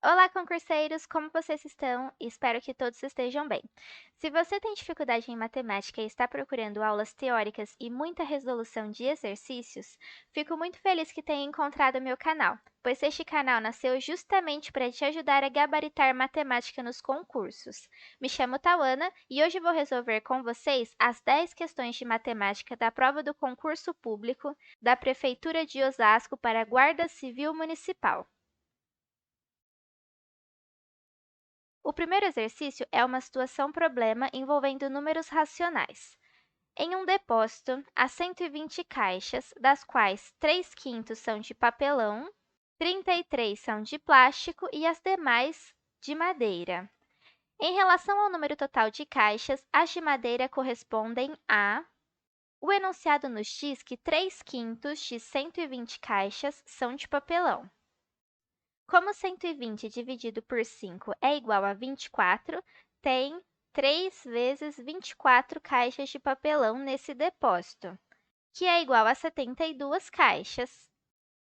Olá, concurseiros! Como vocês estão? Espero que todos estejam bem. Se você tem dificuldade em matemática e está procurando aulas teóricas e muita resolução de exercícios, fico muito feliz que tenha encontrado meu canal, pois este canal nasceu justamente para te ajudar a gabaritar matemática nos concursos. Me chamo Tauana e hoje vou resolver com vocês as 10 questões de matemática da prova do concurso público da Prefeitura de Osasco para a Guarda Civil Municipal. O primeiro exercício é uma situação-problema envolvendo números racionais. Em um depósito, há 120 caixas, das quais 3/5 são de papelão, 33 são de plástico e as demais de madeira. Em relação ao número total de caixas, as de madeira correspondem a... O enunciado nos diz que 3/5 de 120 caixas são de papelão. Como 120 dividido por 5 é igual a 24, tem 3 vezes 24 caixas de papelão nesse depósito, que é igual a 72 caixas.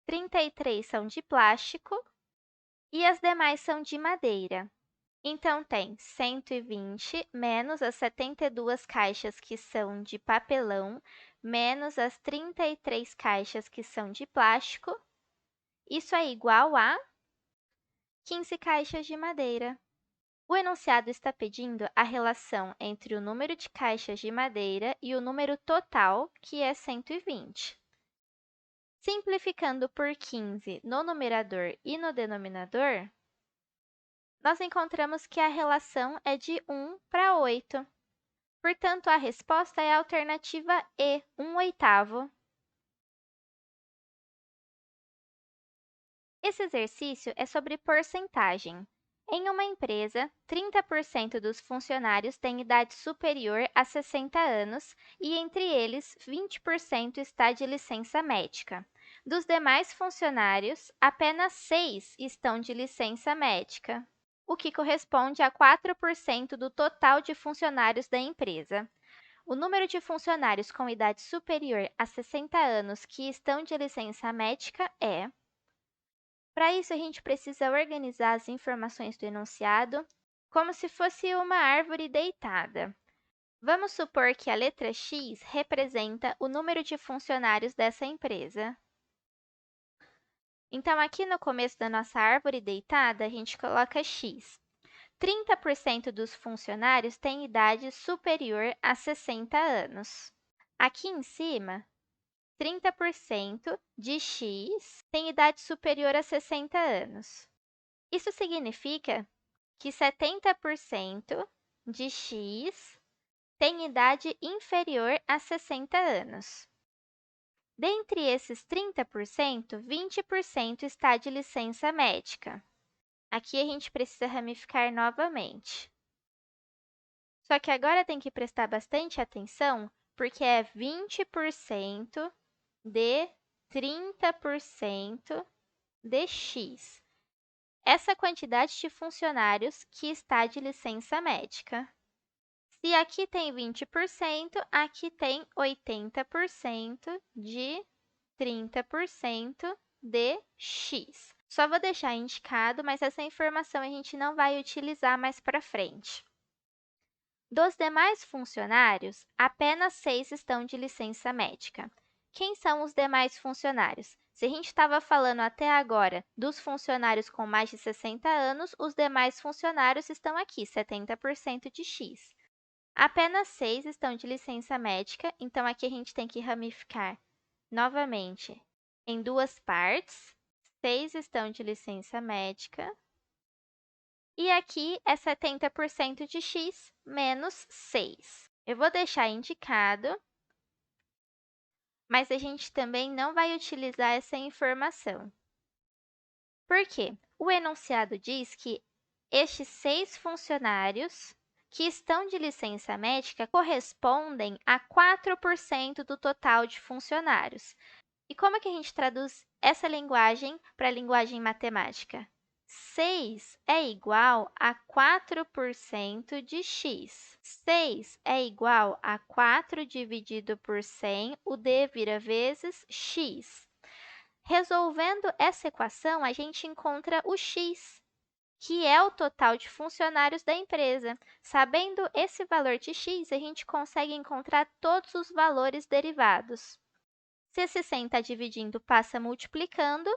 33 são de plástico e as demais são de madeira. Então, tem 120 menos as 72 caixas que são de papelão, menos as 33 caixas que são de plástico. Isso é igual a 15 caixas de madeira. O enunciado está pedindo a relação entre o número de caixas de madeira e o número total, que é 120. Simplificando por 15 no numerador e no denominador, nós encontramos que a relação é de 1 para 8. Portanto, a resposta é a alternativa E, 1/8. Esse exercício é sobre porcentagem. Em uma empresa, 30% dos funcionários têm idade superior a 60 anos e, entre eles, 20% está de licença médica. Dos demais funcionários, apenas 6 estão de licença médica, o que corresponde a 4% do total de funcionários da empresa. O número de funcionários com idade superior a 60 anos que estão de licença médica é... Para isso, a gente precisa organizar as informações do enunciado como se fosse uma árvore deitada. Vamos supor que a letra X representa o número de funcionários dessa empresa. Então, aqui no começo da nossa árvore deitada, a gente coloca X. 30% dos funcionários têm idade superior a 60 anos. Aqui em cima, 30% de X tem idade superior a 60 anos. Isso significa que 70% de X tem idade inferior a 60 anos. Dentre esses 30%, 20% está de licença médica. Aqui a gente precisa ramificar novamente. Só que agora tem que prestar bastante atenção, porque é 20% de 30% de X. Essa quantidade de funcionários que está de licença médica. Se aqui tem 20%, aqui tem 80% de 30% de X. Só vou deixar indicado, mas essa informação a gente não vai utilizar mais para frente. Dos demais funcionários, apenas 6 estão de licença médica. Quem são os demais funcionários? Se a gente estava falando até agora dos funcionários com mais de 60 anos, os demais funcionários estão aqui, 70% de X. Apenas 6 estão de licença médica, então aqui a gente tem que ramificar novamente em duas partes. 6 estão de licença médica. E aqui é 70% de X menos 6. Eu vou deixar indicado, mas a gente também não vai utilizar essa informação. Por quê? O enunciado diz que estes 6 funcionários que estão de licença médica correspondem a 4% do total de funcionários. E como é que a gente traduz essa linguagem para a linguagem matemática? 6 é igual a 4% de X. 6 é igual a 4 dividido por 100, o D vira vezes X. Resolvendo essa equação, a gente encontra o X. que é o total de funcionários da empresa. Sabendo esse valor de x, a gente consegue encontrar todos os valores derivados. Se esse 100 está dividindo, passa multiplicando,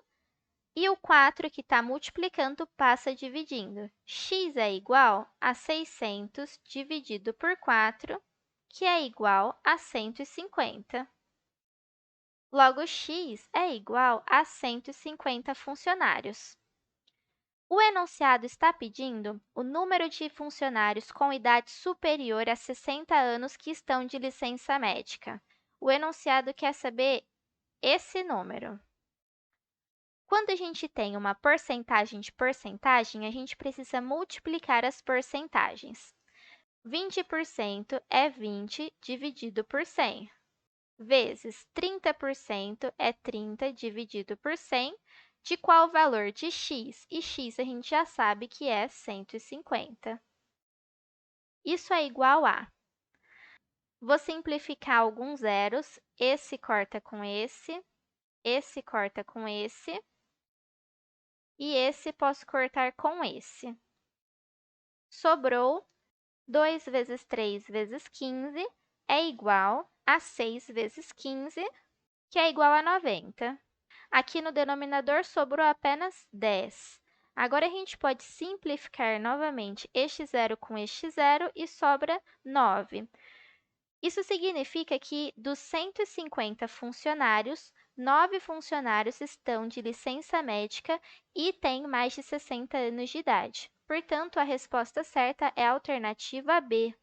e o 4 que está multiplicando passa dividindo. X é igual a 600 dividido por 4, que é igual a 150. Logo, x é igual a 150 funcionários. O enunciado está pedindo o número de funcionários com idade superior a 60 anos que estão de licença médica. O enunciado quer saber esse número. Quando a gente tem uma porcentagem de porcentagem, a gente precisa multiplicar as porcentagens. 20% é 20 dividido por 100, vezes 30% é 30 dividido por 100, de qual valor de x? E x a gente já sabe que é 150. Isso é igual a... Vou simplificar alguns zeros, esse corta com esse corta com esse, e esse posso cortar com esse. Sobrou 2 vezes 3 vezes 15 é igual a 6 vezes 15, que é igual a 90. Aqui no denominador sobrou apenas 10. Agora, a gente pode simplificar novamente este zero com este zero e sobra 9. Isso significa que, dos 150 funcionários, 9 funcionários estão de licença médica e têm mais de 60 anos de idade. Portanto, a resposta certa é a alternativa B.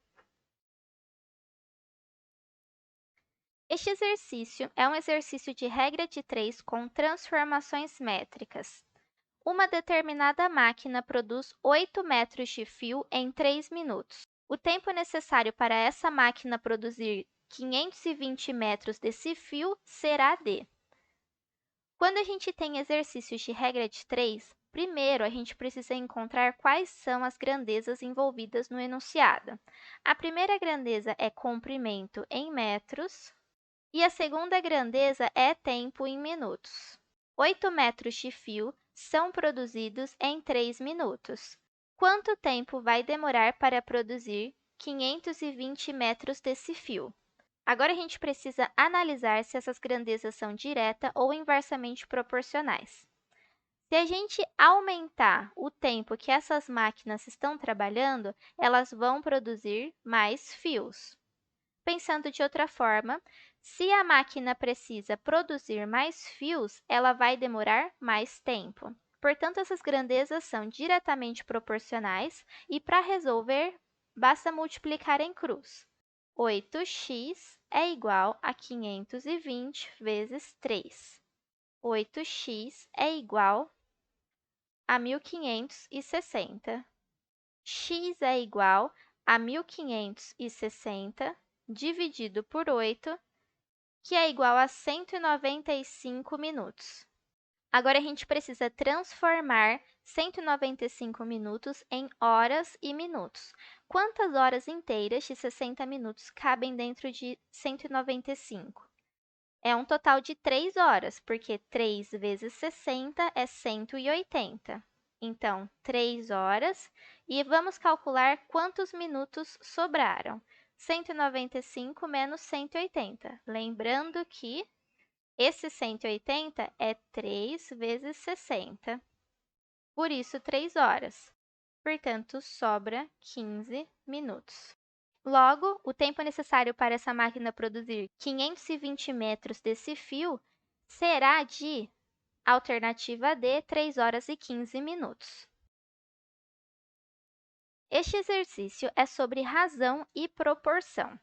Este exercício é um exercício de regra de 3 com transformações métricas. Uma determinada máquina produz 8 metros de fio em 3 minutos. O tempo necessário para essa máquina produzir 520 metros desse fio será d. Quando a gente tem exercícios de regra de 3, primeiro a gente precisa encontrar quais são as grandezas envolvidas no enunciado. A primeira grandeza é comprimento em metros e a segunda grandeza é tempo em minutos. 8 metros de fio são produzidos em 3 minutos. Quanto tempo vai demorar para produzir 520 metros desse fio? Agora, a gente precisa analisar se essas grandezas são direta ou inversamente proporcionais. Se a gente aumentar o tempo que essas máquinas estão trabalhando, elas vão produzir mais fios. Pensando de outra forma, se a máquina precisa produzir mais fios, ela vai demorar mais tempo. Portanto, essas grandezas são diretamente proporcionais e, para resolver, basta multiplicar em cruz. 8x é igual a 520 vezes 3. 8x é igual a 1.560. X é igual a 1.560 dividido por 8, que é igual a 195 minutos. Agora, a gente precisa transformar 195 minutos em horas e minutos. Quantas horas inteiras de 60 minutos cabem dentro de 195? É um total de 3 horas, porque 3 vezes 60 é 180. Então, 3 horas. E vamos calcular quantos minutos sobraram. 195 menos 180. Lembrando que esse 180 é 3 vezes 60. Por isso, 3 horas. Portanto, sobra 15 minutos. Logo, o tempo necessário para essa máquina produzir 520 metros desse fio será de, alternativa D, 3 horas e 15 minutos. Este exercício é sobre razão e proporção.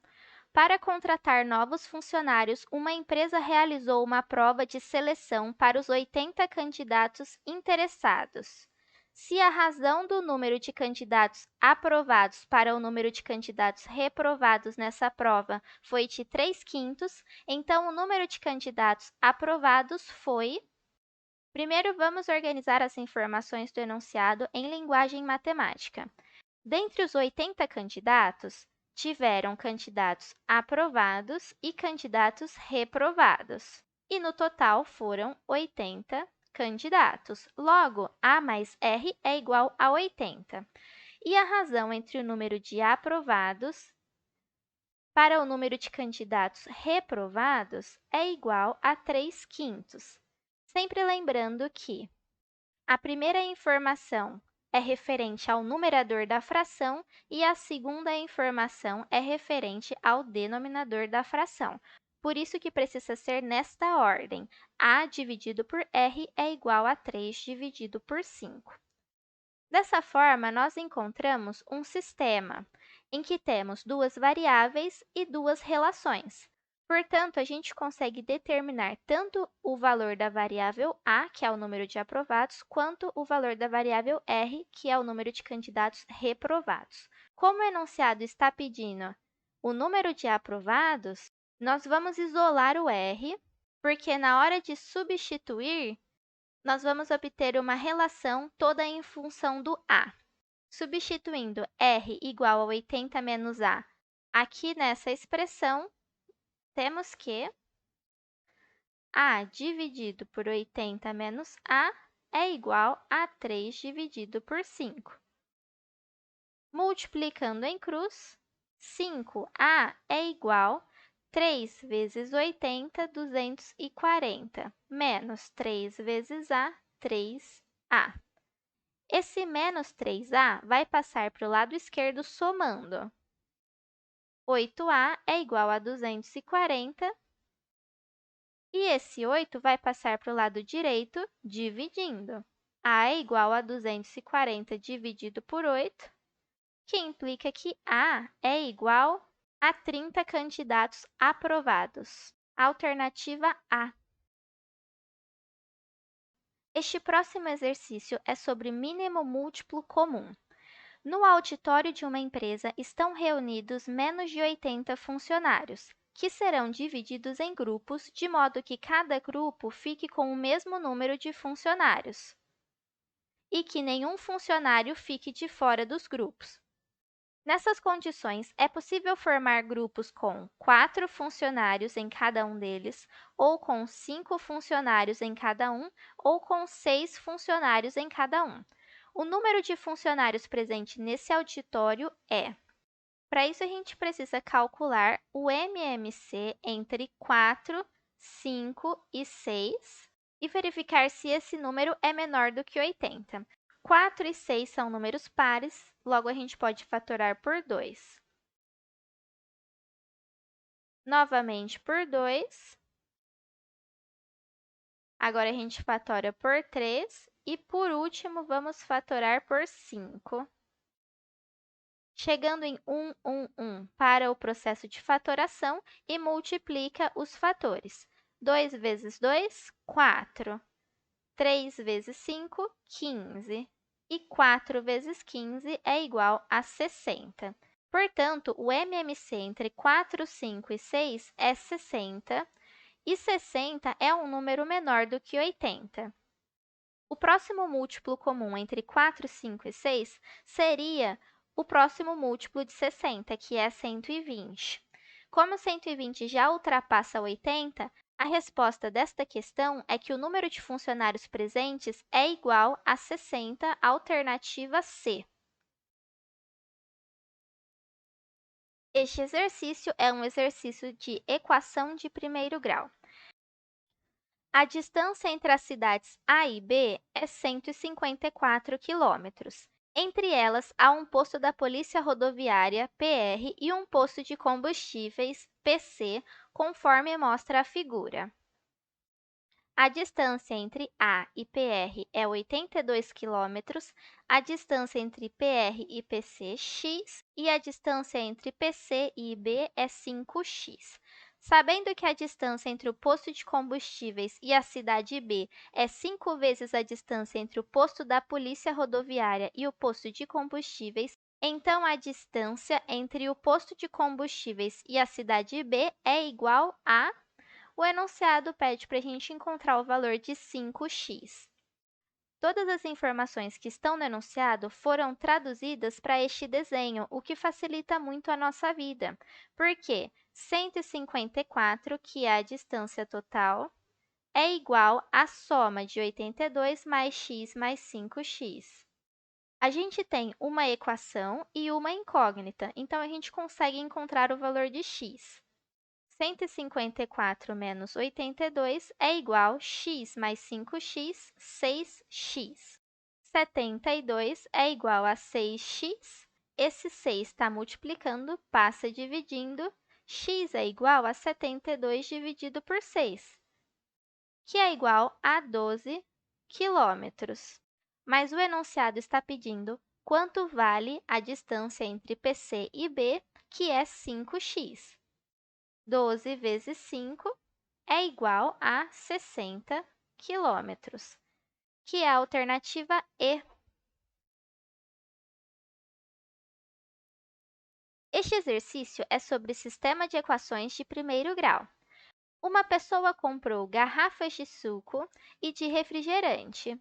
Para contratar novos funcionários, uma empresa realizou uma prova de seleção para os 80 candidatos interessados. Se a razão do número de candidatos aprovados para o número de candidatos reprovados nessa prova foi de 3/5, então o número de candidatos aprovados foi... Primeiro, vamos organizar as informações do enunciado em linguagem matemática. Dentre os 80 candidatos, tiveram candidatos aprovados e candidatos reprovados. E no total foram 80 candidatos. Logo, A mais R é igual a 80. E a razão entre o número de aprovados para o número de candidatos reprovados é igual a 3/5. Sempre lembrando que a primeira informação é referente ao numerador da fração e a segunda informação é referente ao denominador da fração. Por isso que precisa ser nesta ordem. A dividido por R é igual a 3 dividido por 5. Dessa forma, nós encontramos um sistema em que temos duas variáveis e duas relações. Portanto, a gente consegue determinar tanto o valor da variável A, que é o número de aprovados, quanto o valor da variável R, que é o número de candidatos reprovados. Como o enunciado está pedindo o número de aprovados, nós vamos isolar o R, porque na hora de substituir, nós vamos obter uma relação toda em função do A. Substituindo R igual a 80 menos A aqui nessa expressão, temos que A dividido por 80 menos A é igual a 3 dividido por 5. Multiplicando em cruz, 5A é igual a 3 vezes 80, 240, menos 3 vezes A, 3A. Esse menos 3A vai passar para o lado esquerdo somando. 8A é igual a 240 e esse 8 vai passar para o lado direito dividindo. A é igual a 240 dividido por 8, que implica que A é igual a 30 candidatos aprovados. Alternativa A. Este próximo exercício é sobre mínimo múltiplo comum. No auditório de uma empresa estão reunidos menos de 80 funcionários, que serão divididos em grupos, de modo que cada grupo fique com o mesmo número de funcionários e que nenhum funcionário fique de fora dos grupos. Nessas condições, é possível formar grupos com 4 funcionários em cada um deles, ou com 5 funcionários em cada um, ou com 6 funcionários em cada um. O número de funcionários presente nesse auditório é. Para isso, a gente precisa calcular o MMC entre 4, 5 e 6 e verificar se esse número é menor do que 80. 4 e 6 são números pares, logo a gente pode fatorar por 2. Novamente por 2. Agora a gente fatora por 3 e, por último, vamos fatorar por 5. Chegando em 1, 1, 1 para o processo de fatoração e multiplica os fatores. 2 vezes 2, 4. 3 vezes 5, 15. E 4 vezes 15 é igual a 60. Portanto, o MMC entre 4, 5 e 6 é 60, e 60 é um número menor do que 80. O próximo múltiplo comum entre 4, 5 e 6 seria o próximo múltiplo de 60, que é 120. Como 120 já ultrapassa 80, a resposta desta questão é que o número de funcionários presentes é igual a 60, alternativa C. Este exercício é um exercício de equação de primeiro grau. A distância entre as cidades A e B é 154 quilômetros. Entre elas, há um posto da Polícia Rodoviária, PR, e um posto de combustíveis, PC, conforme mostra a figura. A distância entre A e PR é 82 quilômetros, a distância entre PR e PC, x, e a distância entre PC e IB é 5x. Sabendo que a distância entre o posto de combustíveis e a cidade B é 5 vezes a distância entre o posto da Polícia Rodoviária e o posto de combustíveis, então a distância entre o posto de combustíveis e a cidade B é igual a... O enunciado pede para a gente encontrar o valor de 5x. Todas as informações que estão no enunciado foram traduzidas para este desenho, o que facilita muito a nossa vida, porque 154, que é a distância total, é igual à soma de 82 mais x mais 5x. A gente tem uma equação e uma incógnita, então a gente consegue encontrar o valor de x. 154 menos 82 é igual a x mais 5x, 6x. 72 é igual a 6x. Esse 6 está multiplicando, passa dividindo. X é igual a 72 dividido por 6, que é igual a 12 quilômetros. Mas o enunciado está pedindo quanto vale a distância entre PC e B, que é 5x. 12 vezes 5 é igual a 60 quilômetros, que é a alternativa E. Este exercício é sobre sistema de equações de primeiro grau. Uma pessoa comprou garrafas de suco e de refrigerante,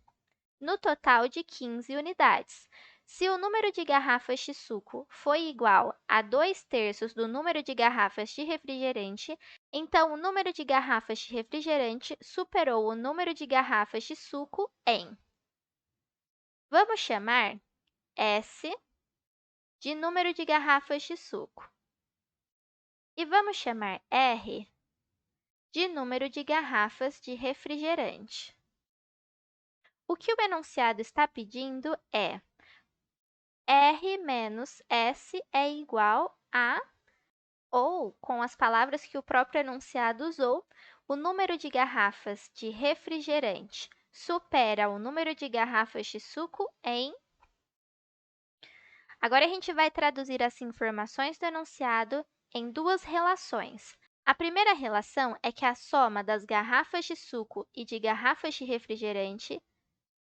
no total de 15 unidades. Se o número de garrafas de suco foi igual a 2/3 do número de garrafas de refrigerante, então o número de garrafas de refrigerante superou o número de garrafas de suco em. Vamos chamar S de número de garrafas de suco e vamos chamar R de número de garrafas de refrigerante. O que o enunciado está pedindo é R menos S é igual a, ou, com as palavras que o próprio enunciado usou, o número de garrafas de refrigerante supera o número de garrafas de suco em. Agora, a gente vai traduzir as informações do enunciado em duas relações. A primeira relação é que a soma das garrafas de suco e de garrafas de refrigerante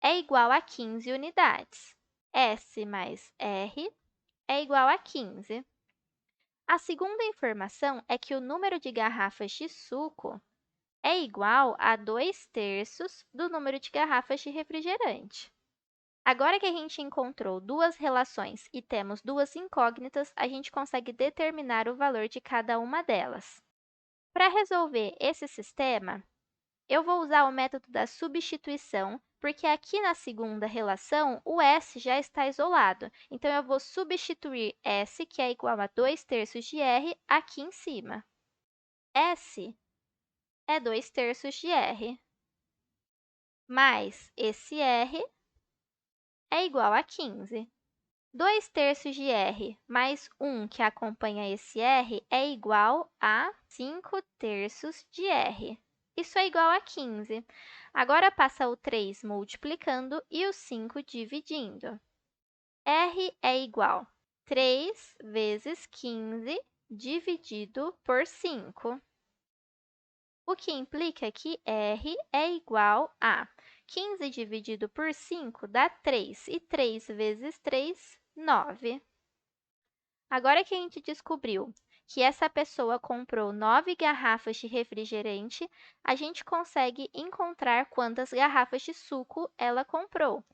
é igual a 15 unidades. S mais R é igual a 15. A segunda informação é que o número de garrafas de suco é igual a 2/3 do número de garrafas de refrigerante. Agora que a gente encontrou duas relações e temos duas incógnitas, a gente consegue determinar o valor de cada uma delas. Para resolver esse sistema, eu vou usar o método da substituição, porque aqui na segunda relação, o S já está isolado. Então, eu vou substituir S, que é igual a 2/3 de R, aqui em cima. S é 2/3 de R, mais esse R é igual a 15. 2/3 de R mais 1, que acompanha esse R, é igual a 5/3 de R. Isso é igual a 15. Agora, passa o 3 multiplicando e o 5 dividindo. R é igual a 3 vezes 15 dividido por 5, o que implica que R é igual a 15 dividido por 5 dá 3, e 3 vezes 3, 9. Agora que a gente descobriu que essa pessoa comprou 9 garrafas de refrigerante, a gente consegue encontrar quantas garrafas de suco ela comprou.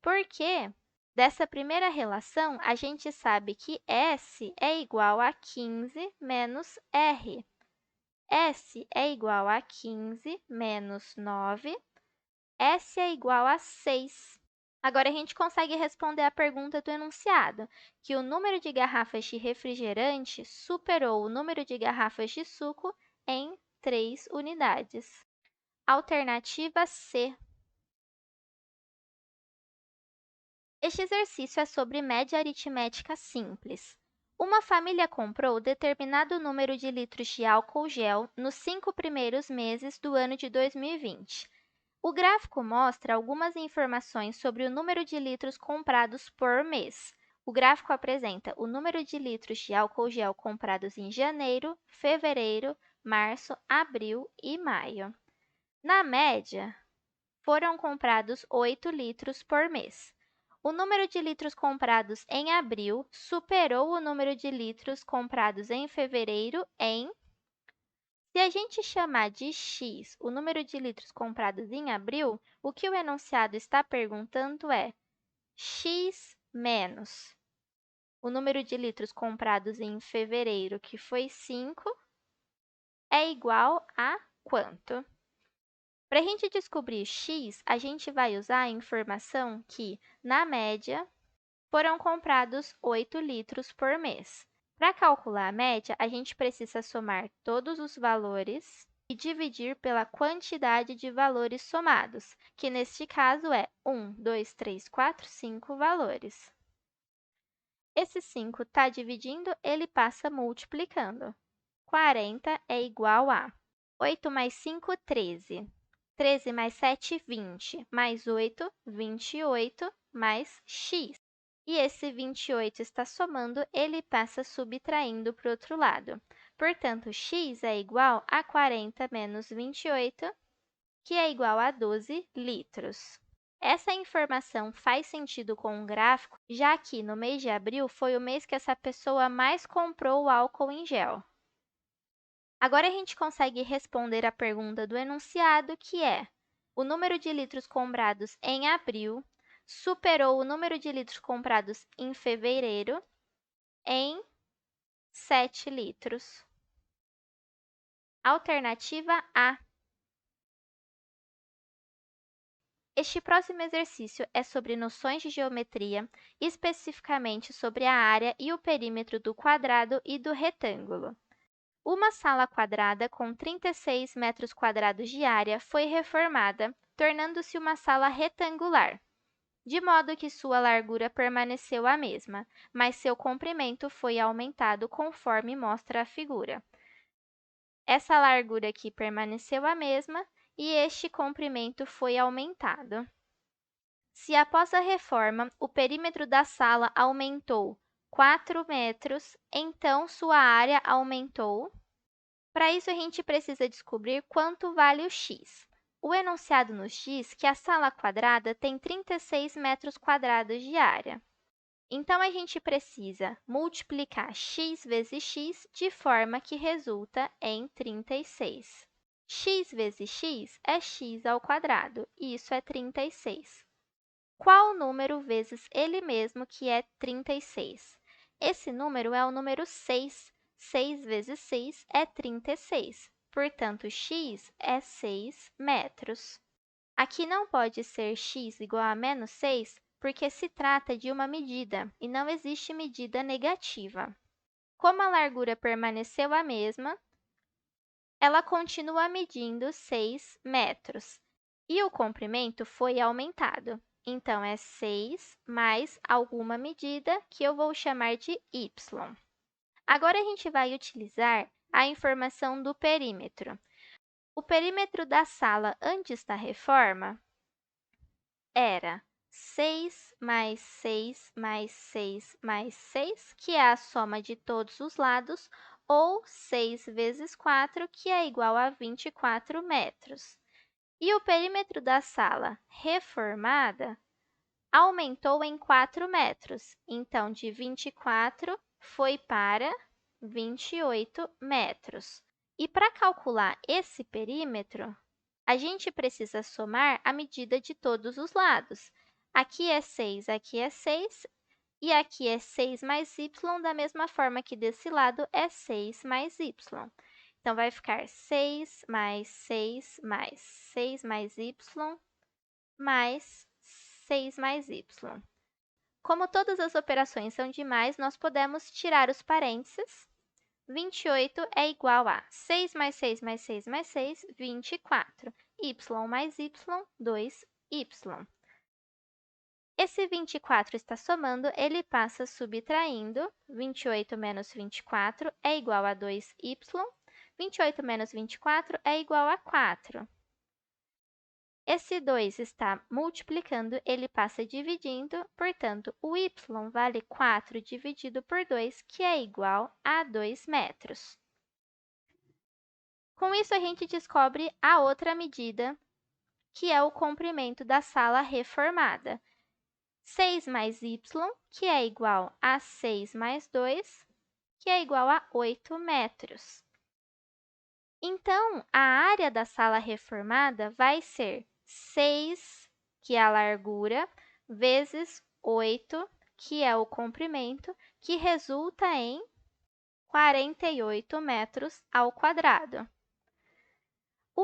Porque dessa primeira relação, a gente sabe que S é igual a 15 menos R. S é igual a 15 menos 9. S é igual a 6. Agora, a gente consegue responder a pergunta do enunciado, que o número de garrafas de refrigerante superou o número de garrafas de suco em 3 unidades. Alternativa C. Este exercício é sobre média aritmética simples. Uma família comprou determinado número de litros de álcool gel nos 5 primeiros meses do ano de 2020. O gráfico mostra algumas informações sobre o número de litros comprados por mês. O gráfico apresenta o número de litros de álcool gel comprados em janeiro, fevereiro, março, abril e maio. Na média, foram comprados 8 litros por mês. O número de litros comprados em abril superou o número de litros comprados em fevereiro em. Se a gente chamar de x o número de litros comprados em abril, o que o enunciado está perguntando é x menos o número de litros comprados em fevereiro, que foi 5, é igual a quanto? Para a gente descobrir x, a gente vai usar a informação que, na média, foram comprados 8 litros por mês. Para calcular a média, a gente precisa somar todos os valores e dividir pela quantidade de valores somados, que neste caso é 1, 2, 3, 4, 5 valores. Esse 5 está dividindo, ele passa multiplicando. 40 é igual a 8 mais 5, 13. 13 mais 7, 20. Mais 8, 28, mais x. E esse 28 está somando, ele passa subtraindo para o outro lado. Portanto, x é igual a 40 menos 28, que é igual a 12 litros. Essa informação faz sentido com o gráfico, já que no mês de abril foi o mês que essa pessoa mais comprou o álcool em gel. Agora a gente consegue responder a pergunta do enunciado, que é: o número de litros comprados em abril superou o número de litros comprados em fevereiro em 7 litros. Alternativa A. Este próximo exercício é sobre noções de geometria, especificamente sobre a área e o perímetro do quadrado e do retângulo. Uma sala quadrada com 36 metros quadrados de área foi reformada, tornando-se uma sala retangular, de modo que sua largura permaneceu a mesma, mas seu comprimento foi aumentado conforme mostra a figura. Essa largura aqui permaneceu a mesma e este comprimento foi aumentado. Se após a reforma o perímetro da sala aumentou 4 metros, então sua área aumentou. Para isso, a gente precisa descobrir quanto vale o x. O enunciado nos diz que a sala quadrada tem 36 metros quadrados de área. Então, a gente precisa multiplicar x vezes x de forma que resulta em 36. X vezes x é x ao quadrado, e isso é 36. Qual número vezes ele mesmo, que é 36? Esse número é o número 6. 6 vezes 6 é 36. Portanto, x é 6 metros. Aqui não pode ser x igual a menos 6, porque se trata de uma medida e não existe medida negativa. Como a largura permaneceu a mesma, ela continua medindo 6 metros e o comprimento foi aumentado. Então, é 6 mais alguma medida que eu vou chamar de y. Agora, a gente vai utilizar a informação do perímetro. O perímetro da sala antes da reforma era 6 mais 6 mais 6 mais 6, que é a soma de todos os lados, ou 6 vezes 4, que é igual a 24 metros. E o perímetro da sala reformada aumentou em 4 metros. Então, de 24 foi para 28 metros. E para calcular esse perímetro, a gente precisa somar a medida de todos os lados. Aqui é 6 e aqui é 6 mais y, da mesma forma que desse lado é 6 mais y. Então, vai ficar 6 mais 6 mais 6 mais y mais 6 mais y. Como todas as operações são de mais, nós podemos tirar os parênteses. 28 é igual a 6 mais 6 mais 6 mais 6, 24. Y mais y, 2y. Esse 24 está somando, ele passa subtraindo. 28 menos 24 é igual a 2y. 28 menos 24 é igual a 4. Esse 2 está multiplicando, ele passa dividindo, portanto, o y vale 4 dividido por 2, que é igual a 2 metros. Com isso, a gente descobre a outra medida, que é o comprimento da sala reformada. 6 mais y, que é igual a 6 mais 2, que é igual a 8 metros. Então, a área da sala reformada vai ser 6, que é a largura, vezes 8, que é o comprimento, que resulta em 48 metros ao quadrado.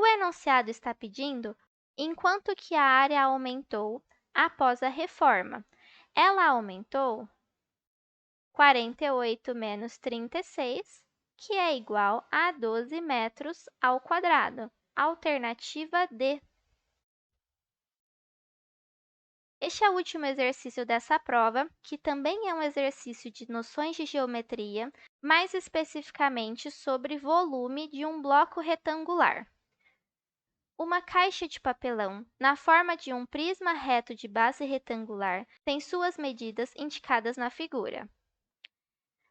O enunciado está pedindo enquanto que a área aumentou após a reforma. Ela aumentou 48 menos 36, que é igual a 12 metros ao quadrado. Alternativa D. Este é o último exercício dessa prova, que também é um exercício de noções de geometria, mais especificamente sobre volume de um bloco retangular. Uma caixa de papelão, na forma de um prisma reto de base retangular, tem suas medidas indicadas na figura.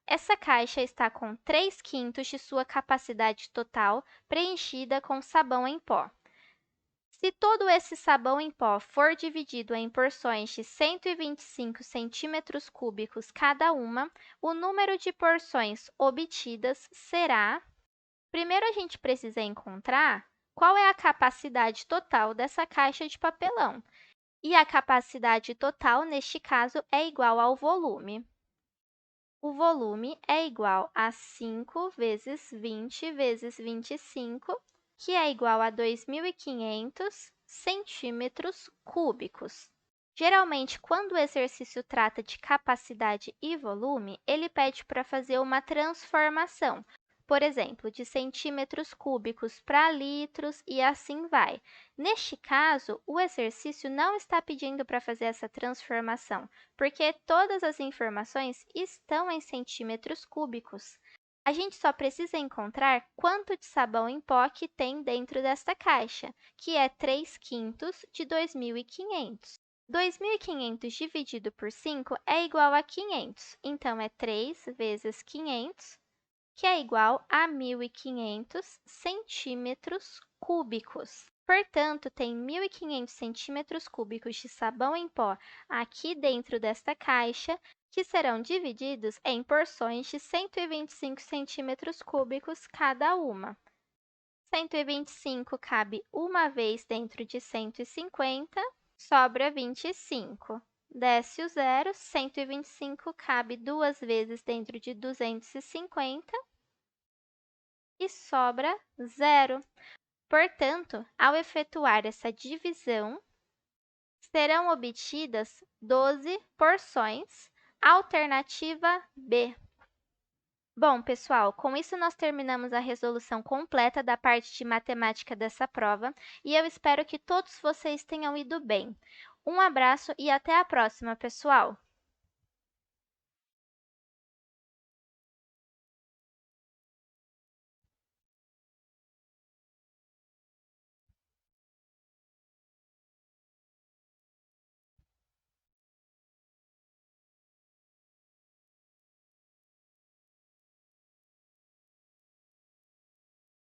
Essa caixa está com 3/5 de sua capacidade total preenchida com sabão em pó. Se todo esse sabão em pó for dividido em porções de 125 centímetros cúbicos cada uma, o número de porções obtidas será... Primeiro, a gente precisa encontrar qual é a capacidade total dessa caixa de papelão. E a capacidade total, neste caso, é igual ao volume. O volume é igual a 5 vezes 20 vezes 25, que é igual a 2.500 centímetros cúbicos. Geralmente, quando o exercício trata de capacidade e volume, ele pede para fazer uma transformação, por exemplo, de centímetros cúbicos para litros e assim vai. Neste caso, o exercício não está pedindo para fazer essa transformação, porque todas as informações estão em centímetros cúbicos. A gente só precisa encontrar quanto de sabão em pó que tem dentro desta caixa, que é 3/5 de 2.500. 2.500 dividido por 5 é igual a 500, então é 3 vezes 500, que é igual a 1.500 centímetros cúbicos. Portanto, tem 1.500 centímetros cúbicos de sabão em pó aqui dentro desta caixa, que serão divididos em porções de 125 centímetros cúbicos cada uma. 125 cabe uma vez dentro de 150, sobra 25. Desce o zero, 125 cabe duas vezes dentro de 250 e sobra zero. Portanto, ao efetuar essa divisão, serão obtidas 12 porções. Alternativa B. Bom, pessoal, com isso nós terminamos a resolução completa da parte de matemática dessa prova e eu espero que todos vocês tenham ido bem. Um abraço e até a próxima, pessoal!